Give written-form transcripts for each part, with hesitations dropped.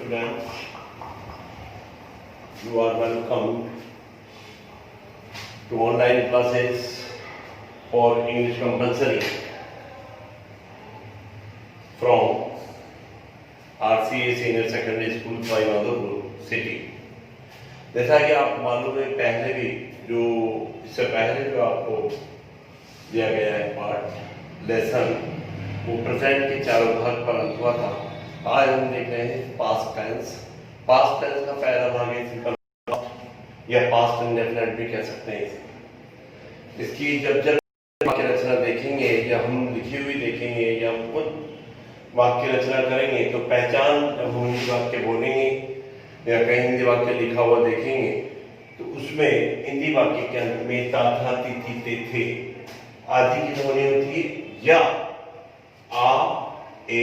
students, you are welcome to online classes for English compulsory from RCA Senior Secondary School, Madhurpur City. जैसा कि आप मालूम है, पहले भी जो इससे पहले जो आपको दिया गया है पार्ट लेसन, वो प्रेजेंट के चारों भाग पर हुआ था। आज हम देख रहे हैं पास्ट टेंस। पास्ट टेंस का पहला भाग है सिंपल पास्ट या पास्ट इंडेफिनिट भी कह सकते हैं। इसकी जब जब वाक्य रचना देखेंगे या हम लिखी हुई देखेंगे या खुद वाक्य रचना करेंगे तो पहचान, जब हम हिंदी वाक्य बोलेंगे या कहीं हिंदी वाक्य लिखा हुआ देखेंगे तो उसमें हिंदी वाक्य के अंत में ता था ती थी ते थे आदि की ध्वनि होती है या आ ए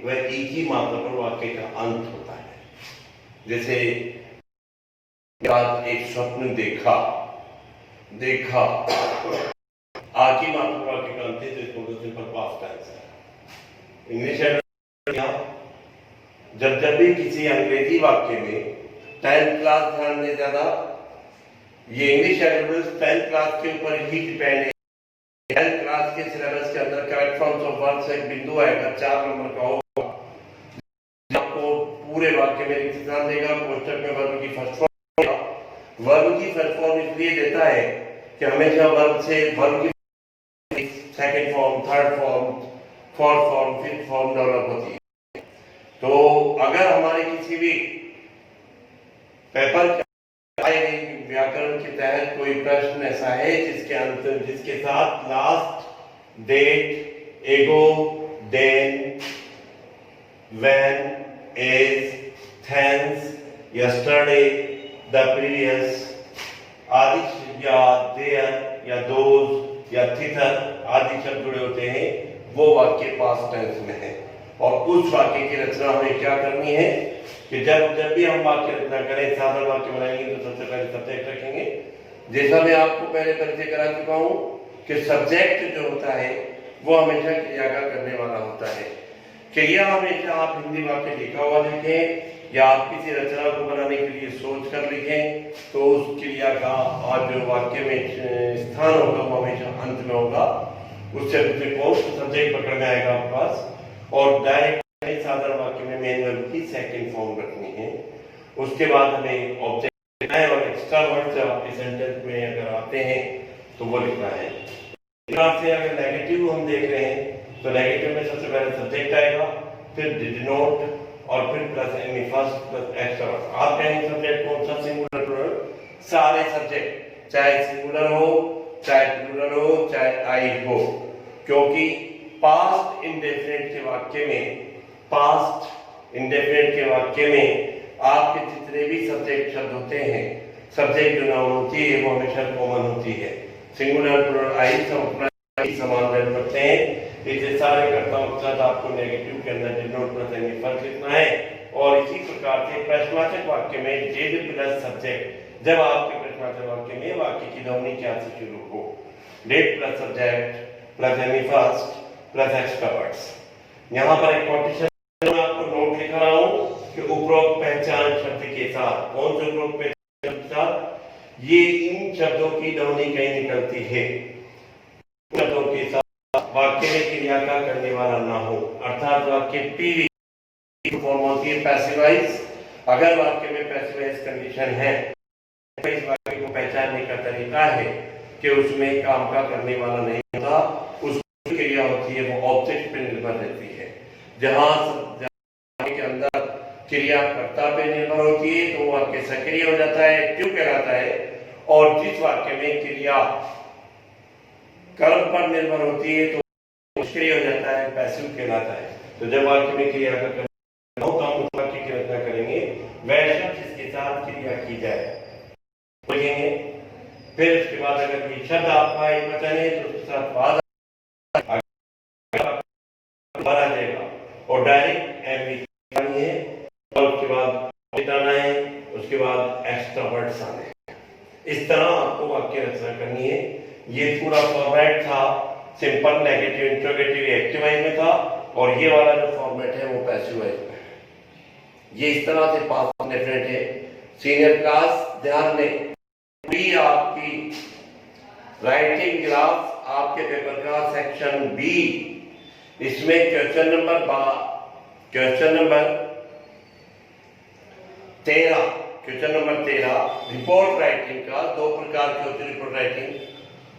व ई की मात्रा पर वाक्य का अंत होता है। जैसे एक स्वप्न देखा, देखा आ की मात्रा पर वाक्य का अंत है, तो इसको सिंपल पास्ट टेंस है। इंग्लिश जब भी किसी अंग्रेजी वाक्य में 10th क्लास ध्यान दे ज्यादा, ये इंग्लिश एल्फाबेट्स 10th क्लास के ऊपर ही डिपेंड है। 10th क्लास के सिलेबस के अंदर करेक्ट फॉर्म्स ऑफ वर्ड्स एक बिंदु आएगा 4 नंबर का होगा, आपको पूरे वाक्य में इंतजाम देगा। कोष्टक में वर्ब की फर्स्ट फॉर्म, वर्ब की फर्स्ट फॉर्म इसलिए देता है कि हमेशा वर्ब से वर्ब की second form, third form, fourth form, fifth form develop होती है। तो अगर हमारे किसी भी पेपर व्याकरण के तहत कोई प्रश्न ऐसा है जिसके साथ last, date, ago, then, when, as, thence, yesterday, the previous आदि या देयर या दोज या थिथर आदि शब्द जुड़े होते हैं, वो वाक्य पास्ट टेंस में है। और उस वाक्य की रचना हमें क्या करनी है कि जब भी हम वाक्य रचना करें, साधारण वाक्य बनाएंगे तो सबसे पहले सब्जेक्ट रखेंगे। जैसा मैं आपको पहले परिचय करा चुका हूं कि सब्जेक्ट जो होता है वो हमेशा क्रिया का करने वाला होता है। क्रिया हमेशा आप हिंदी वाक्य लिखा हुआ लिखें या आप किसी रचना को बनाने के लिए सोच कर लिखें, तो उस क्रिया का और जो वाक्य में स्थान होगा वो हमेशा अंत में होगा। उससे सब्जेक्ट पकड़ में आएगा आपके पास। और डायरेक्ट साधारण वाक्य में मेन वर्ब की सेकंड फॉर्म रखनी है। उसके बाद हमें ऑब्जेक्ट लिखना है और एक्स्ट्रा वर्ड जब आपके सेंटेंस में अगर आते हैं तो वो लिखना है। से अगर नेगेटिव हम देख रहे हैं तो नेगेटिव में सबसे पहले सब्जेक्ट आएगा, फिर डिनोट और फिर plus any first plus extra word. आप कहेंगे सब्जेक्ट कौन सा? सिंगुलर प्लूरल, सारे सब्जेक्ट, चाहे सिंगुलर हो, चाहे प्लूरल हो, चाहे आई हो, क्योंकि पास्ट इंडेफिनिट के वाक्य में, पास्ट इंडेफिनिट के वाक्य में आपके जितने भी सब्जेक्ट शब्द होते हैं, सब्जेक्ट जो नाउन होती है वो हमेशा कॉमन होती है। सिंगुलर प्लूरल आई समान वैल्यू रखते हैं। इससे सारे कर्ता उपसर्ग आपको नेगेटिव के अंदर डिनोट प्लस एनी फर्स्ट लिखना है। और इसी प्रकार से प्रश्नवाचक वाक्य में डिड प्लस सब्जेक्ट, जब आपके प्रश्नवाचक वाक्य में वाक्य की ध्वनि क्या से शुरू हो, did plus subject plus any first plus extra words. यहाँ पर एक कोटेशन आपको नोट लिख रहा हूं कि उपरोक्त पहचान शब्द के साथ, कौन से उपरोक्त पहचान शब्द के साथ, ये इन शब्दों की ध्वनि कहीं निकलती है, शब्दों के साथ वाक्य में क्रिया का करने वाला ना हो, अर्थात वाक्य पीवी फॉर्म होती है पैसिवाइज। अगर वाक्य में पैसिवाइज कंडीशन है, इस वाक्य को पहचानने का तरीका है कि उसमें काम का करने वाला नहीं होता, उस क्रिया होती है वो ऑब्जेक्ट पे निर्भर रहती है। जहां के अंदर क्रिया कर्ता पे निर्भर होती है तो वाक्य सक्रिय हो जाता है, एक्टिव कहलाता है। और जिस वाक्य में क्रिया कर्म पर निर्भर होती है तो निष्क्रिय हो जाता है, पैसिव कहलाता है। तो जब वाक्य में क्रिया का करना हो तो हम उस वाक्य की रचना करेंगे वह शब्द जिसके साथ क्रिया की जाए लिखेंगे। फिर उसके बाद अगर ये शब्द आपका एक वचन है तो उसके साथ बाद आ जाएगा और डायरेक्ट एम है और उसके बाद आना है, उसके बाद एक्स्ट्रा वर्ड्स आने हैं। इस तरह आपको वाक्य रचना करनी है। ये पूरा फॉर्मेट था simple, negative, interrogative, active voice में था, और ये वाला जो फॉर्मेट है वो पैसिव वाइज में है। ये इस तरह से पास्ट डेफिनेट है। सीनियर क्लास ध्यान दें, पूरी आपकी राइटिंग ग्राफ आपके पेपर का सेक्शन बी, इसमें क्वेश्चन नंबर 13 रिपोर्ट राइटिंग का दो प्रकार की होती है। रिपोर्ट राइटिंग,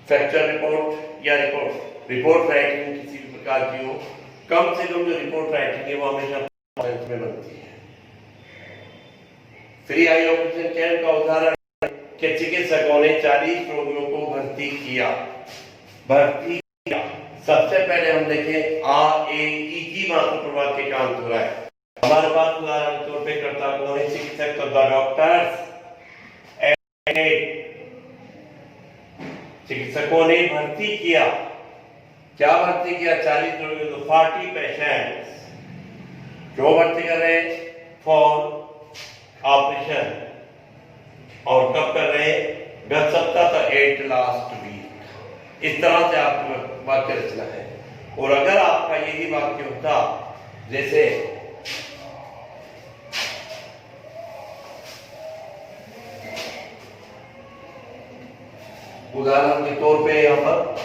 फैक्चुअल रिपोर्ट या रिपोर्ट राइटिंग किसी भी प्रकार की हो, कम से कम जो रिपोर्ट राइटिंग है वो हमेशा में बनती है। फ्री आई ऑपरेशन कैंप का उदाहरण कि चिकित्सकों ने 40 रोगियों को भर्ती किया। सबसे पहले हम देखें AEE की मात्र प्रवाक्य का अंत हो रहा है। हमारे पास उदाहरण के तौर पे कर्ता कौन है? चिकित्सक, तो द डॉक्टर्स। चिकित्सकों ने भर्ती किया, क्या भर्ती किया? 40 रोगियों को, 40 पेशेंट्स। क्यों भर्ती कर रहे हैं? For operation. और कब कर रहे हैं? गत सप्ताह था, 8 लास्ट वीक। इस तरह से आपकी वाक्य रचना है। और अगर आपका यही वाक्य होता, जैसे उदाहरण के तौर पे यहां पर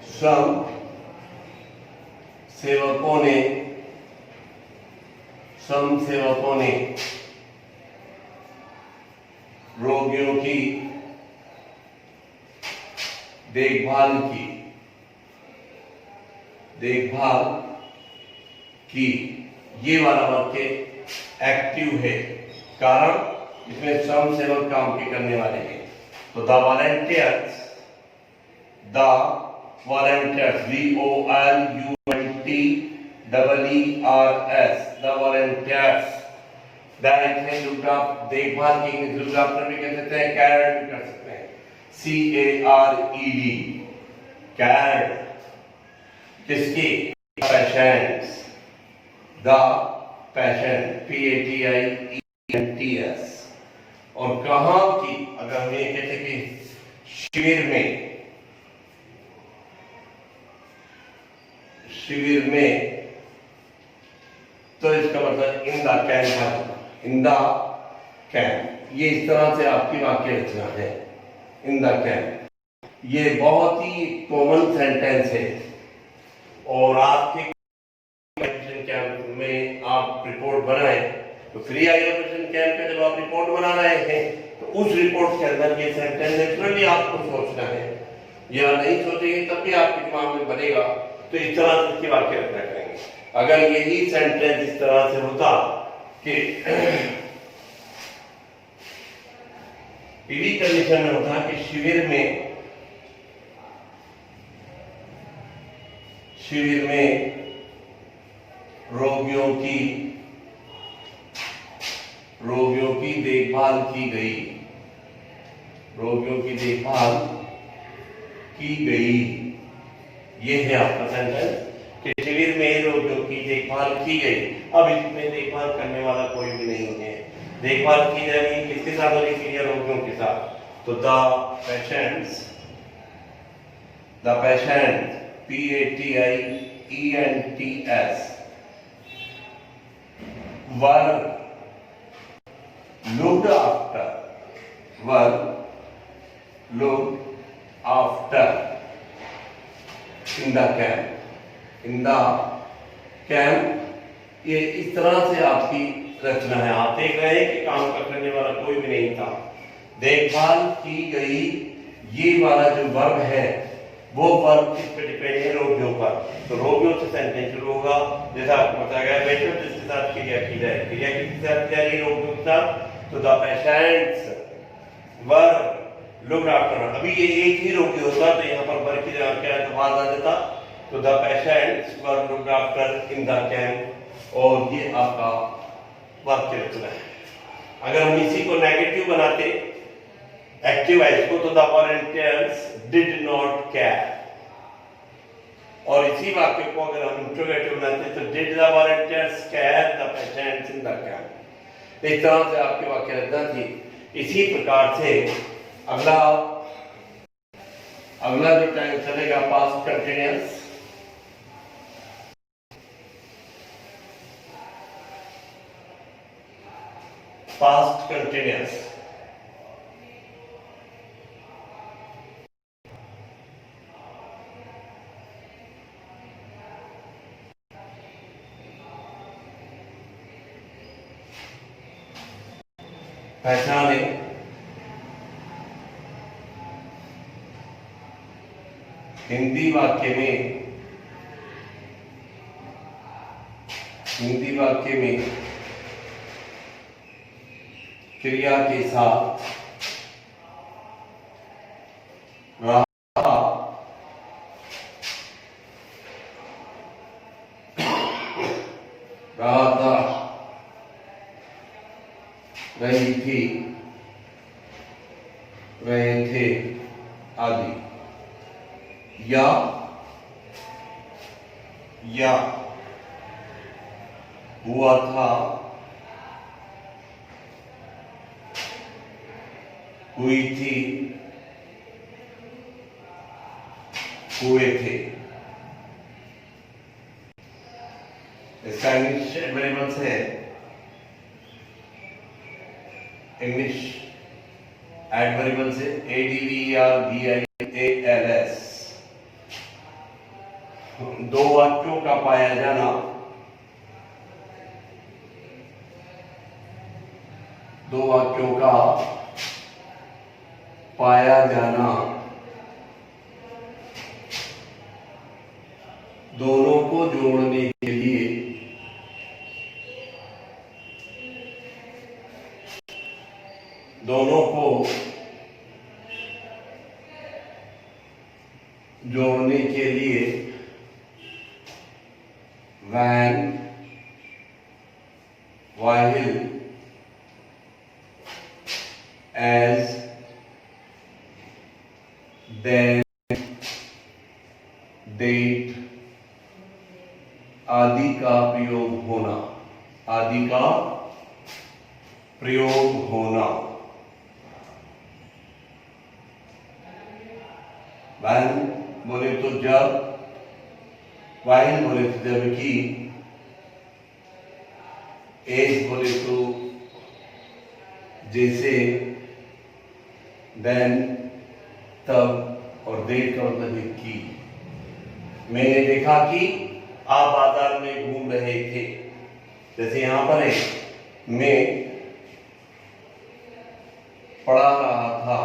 श्रम सेवकों ने रोगियों की देखभाल की, ये वाला वाक्य एक्टिव है, कारण इसमें श्रम सेवक काम के करने वाले हैं। तो the volunteers, VOLUNTEERS, the volunteers. देखभाल की इंग्लिश डॉक्टर भी कह सकते हैं, कैरेड भी कर सकते हैं, CARED, कैरेड। किसकी? Patients, the patient, PATIENTS। और कहां की? अगर हम ये कहते कि शिविर में, तो इसका मतलब in the camp, in the camp. ये इस तरह से आपकी वाक्य रचना है, इन द कैंप। ये बहुत ही कॉमन सेंटेंस है। और आपके कैंप में आप रिपोर्ट बनाए, तो फ्री आई ऑपरेशन कैंप पे जब आप रिपोर्ट बना रहे हैं, तो उस रिपोर्ट के अंदर ये सेंटेंस नेचुरली आपको सोचना है, या नहीं सोचेंगे तब भी आपके दिमाग में बनेगा। तो इस तरह से इसकी वाक्य रचना करेंगे। अगर यही सेंटेंस इस तरह से होता कि पीवी कंडीशन में होता कि शिविर में रोगियों की देखभाल की गई, ये है आपका सेंटेंस कि शिविर में रोगियों की देखभाल की गई। अब इसमें देखभाल करने वाला कोई भी नहीं है। देखभाल की जाएगी किसके साथ होगी? क्रिया रोगियों के साथ। तो the patients, PATIENTS, were looked after in the camp। ये इस तरह से आपकी रचना है। आप देख रहे हैं कि काम करने वाला कोई भी नहीं था। देखभाल की गई, ये वाला जो वर्ब है वो वर्ब किस पे डिपेंड है? रोगियों पर। तो रोगियों से सेंटेंस शुरू होगा, जैसा आपको बताया गया पेशेंट जिसके साथ क्रिया की जाए, क्रिया किसके साथ की जा रही है? रोगियों के साथ। तो the patients were looked after. अभी ये एक ही रोगी होता तो यहाँ पर वर की जगह क्या आवाज आ जाता? तो the patients were looked after in the camp. और ये आपका वाक्य रचना है। अगर हम इसी को नेगेटिव बनाते, एक्टिव है इसको, तो the volunteers did not care. और इसी वाक्य को अगर हम इंट्रोगेटिव बनाते तो did the volunteers care the patients in the camp. इस तरह से आपके वाक्य रचना थी। इसी प्रकार से अगला जो टाइम चलेगा पास्ट कंटिन्यूअस। Past continuous. पहचाने हिंदी वाक्य में क्रिया के साथ रहा, रहा था, रही थी, रहे थे आदि। या हुआ था, हुई थी, हुए थे। इसका इंग्लिश एडवर्बियल्स है, इंग्लिश एडवर्बियल्स है ADVERBIALS। दो वाक्यों का पाया जाना, दो वाक्यों का पाया जाना, दोनों को जोड़ने के लिए when, while, as, then, date आदि का प्रयोग होना, आदि का प्रयोग होना। when बोले तो जब, while बोले तो जबकि, as बोले तो जैसे, then तब, और date का मतलब है कि। मैंने देखा कि आप बाजार में घूम रहे थे, जैसे यहां पर है मैं पढ़ा रहा था,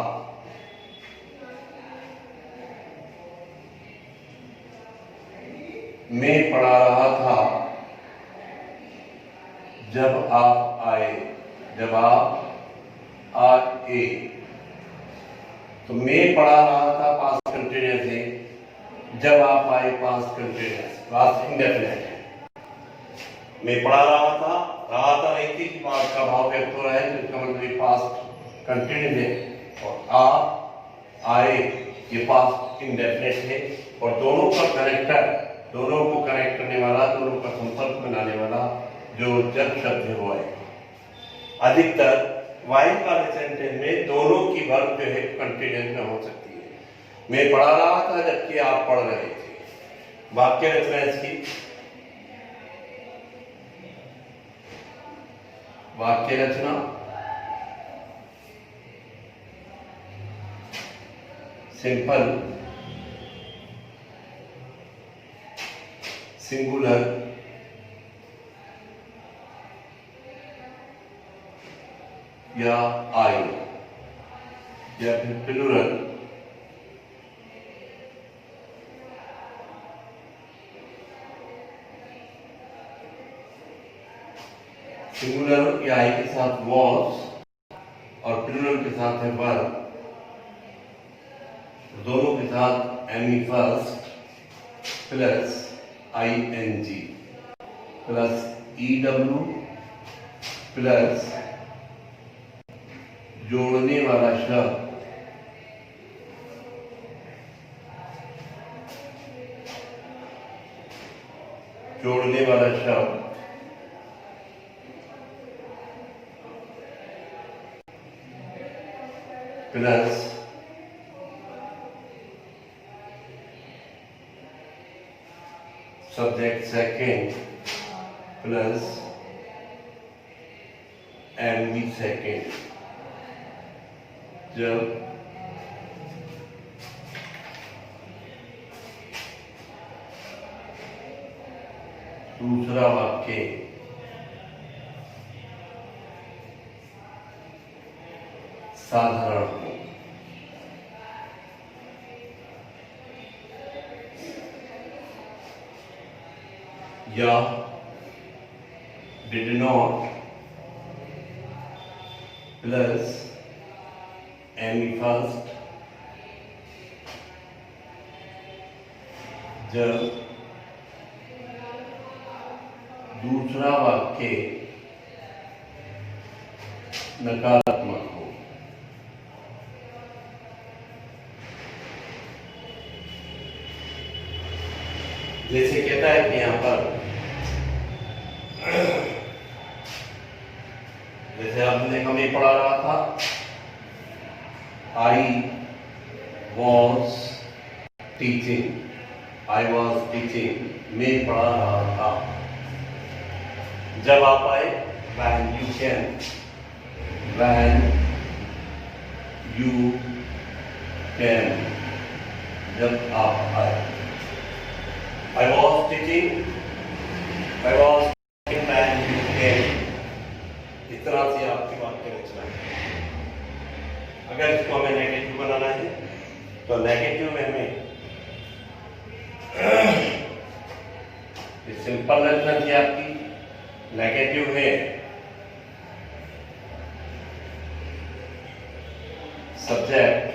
मैं पढ़ा रहा था जब आप आए, जब आप आए। तो मैं पढ़ा रहा था पास्ट कंटिन्यूअस है, जब आप आए पास्ट कंटिन्यूअस, पास्ट इंडेफिनिट है। मैं पढ़ा रहा था नहीं थी, बात का भाव व्यक्त हो रहा है, जिसका मतलब पास्ट कंटिन्यूअस है। और आप आए ये पास्ट इंडेफिनिट है। और दोनों का कनेक्टर, दोनों को कनेक्ट करने वाला, दोनों का संपर्क बनाने वाला जो जब शब्द है वो है। अधिकतर वाइल वाले सेंटेंस में दोनों की वर्ब जो है कंटिन्यूअस में हो सकती है। मैं पढ़ा रहा था जबकि आप पढ़ रहे थे। वाक्य रचना इसकी, वाक्य रचना सिंपल, सिंगुलर, या आई, या फिर प्लूरल, सिंगुलर या आई के साथ वॉज और प्लूरल के साथ है वर, दोनों के साथ एमी first plus ING plus EW plus जोड़ने वाला शब्द plus subject second plus MV second जब दूसरा वाक्य साधारण हो, या did not plus any first जब दूसरा वाक्य नकारात्मक हो। जैसे कहता है कि यहां पर जैसे आपने हमें पढ़ा रहा था, I was teaching, I was teaching, मैं पढ़ा रहा था। जब आप आए when you can, when you can, जब आप आए। I was teaching, I was teaching when you came। इस तरह से आपकी वाक्य रचना है। अगर इसको हमें नेगेटिव बनाना है तो नेगेटिव में हमें सिंपल रचना थी आपकी। नेगेटिव है subject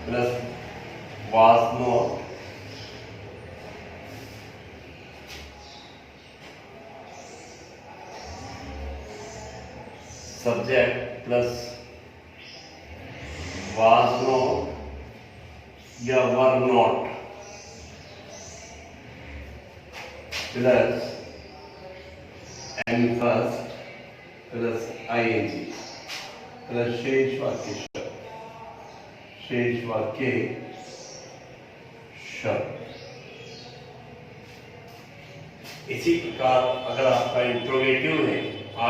plus was not subject plus was not या were not plus any first plus ING plus शेष वाक्य शब्द, शेष वाक्य शब्द। इसी प्रकार अगर आपका इंट्रोगेटिव है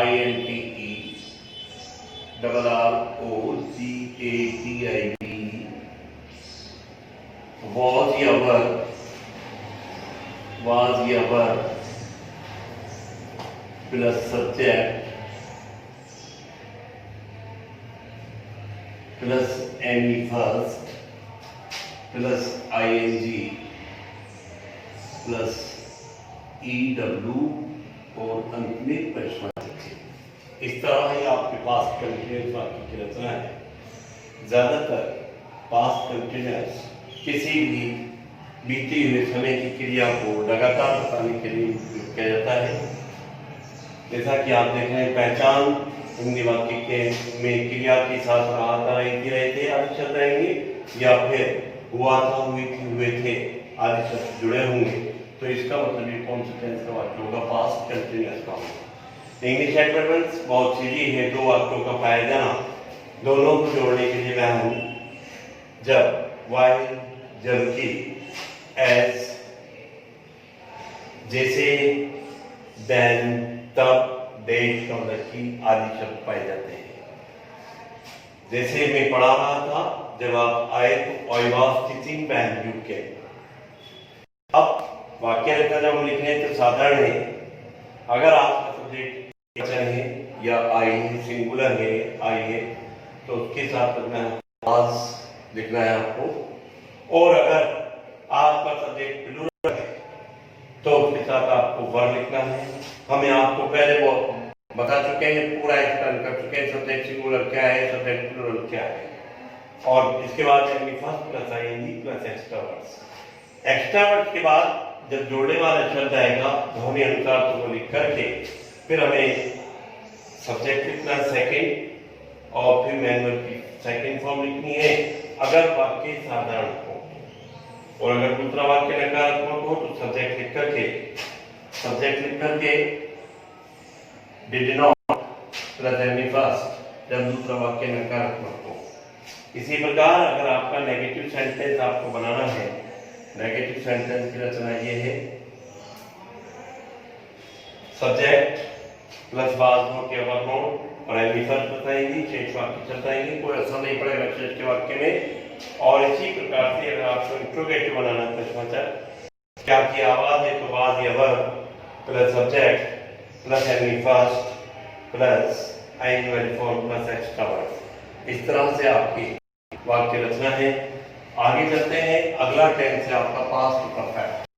INTE डबल ROGATIV was या वर plus subject plus any first plus ING plus EW और अंत में प्रश्नवाचक। इस तरह ही आपके पास कंटिन्यूअस वाक्य की रचना है। ज्यादातर पास्ट कंटिन्यूअस किसी भी बीते हुए समय की क्रिया को लगातार बताने के लिए उपयोग किया जाता है। जैसा कि आप देख रहे हैं, पहचान हिंदी वाक्य के में क्रिया के साथ रहा था, रहे थे आदि शब्द रहेंगे, या फिर हुआ था, हुई थी, हुए थे आदि शब्द जुड़े होंगे। तो इसका मतलब ये कौन सा टेंस का वाक्य होगा? पास्ट कंटिन्यूअस का होगा। इंग्लिश एडवर्बेंस बहुत सीधी है, दो वाक्यों का पाया जाना, दोनों को जोड़ने के लिए वह जब, वाइल, जबकि, एज, जैसे, देन, तब, डेट का मतलब कि आदि शब्द पाए जाते हैं। जैसे मैं पढ़ा रहा था, जब आप आए तो I was teaching when you came. अब वाक्य रचना जब हम लिख रहे हैं तो साधारण है। अगर आपका सब्जेक्ट है या आई है, सिंगुलर है, आई है, तो उसके साथ वाज लिखना है आपको। और अगर आपका सब्जेक्ट प्लूरल है तो उसके साथ आपको वर लिखना है। हमें आपको पहले वो बता चुके हैं, पूरा एक्सप्लेन कर चुके हैं सब्जेक्ट सिंगुलर क्या है, सब्जेक्ट प्लूरल क्या है। और इसके बाद first plus ING plus extra words. Extra words के बाद जब जोड़ने वाला शब्द आएगा ध्वनि अनुसार तो वो लिख करके फिर हमें सब्जेक्ट लिखना सेकंड और फिर मैनुअल की सेकंड फॉर्म लिखनी है अगर वाक्य साधारण हो। और अगर दूसरा वाक्य नकारात्मक हो तो सब्जेक्ट लिख करके did not plus any first जब दूसरा वाक्य नकारात्मक हो। इसी प्रकार अगर आपका नेगेटिव सेंटेंस आपको बनाना है, नेगेटिव सेंटेंस की रचना ये है, सब्जेक्ट प्लस बाद के वर्णों प्राइमरी फर्स्ट बताएंगी, शेष वाक्य चलताएंगे, कोई असर नहीं पड़ेगा शेष के वाक्य में। और इसी प्रकार से अगर आपको इंट्रोगेटिव बनाना प्रश्नवाचक, क्या की आवाज है तो वाज या verb plus subject plus Henry first plus आइन फॉर्म प्लस एक्स्ट्रा वर्ड, इस तरह से आपकी वाक्य रचना है। आगे चलते हैं, अगला टेंस है आपका पास्ट परफेक्ट।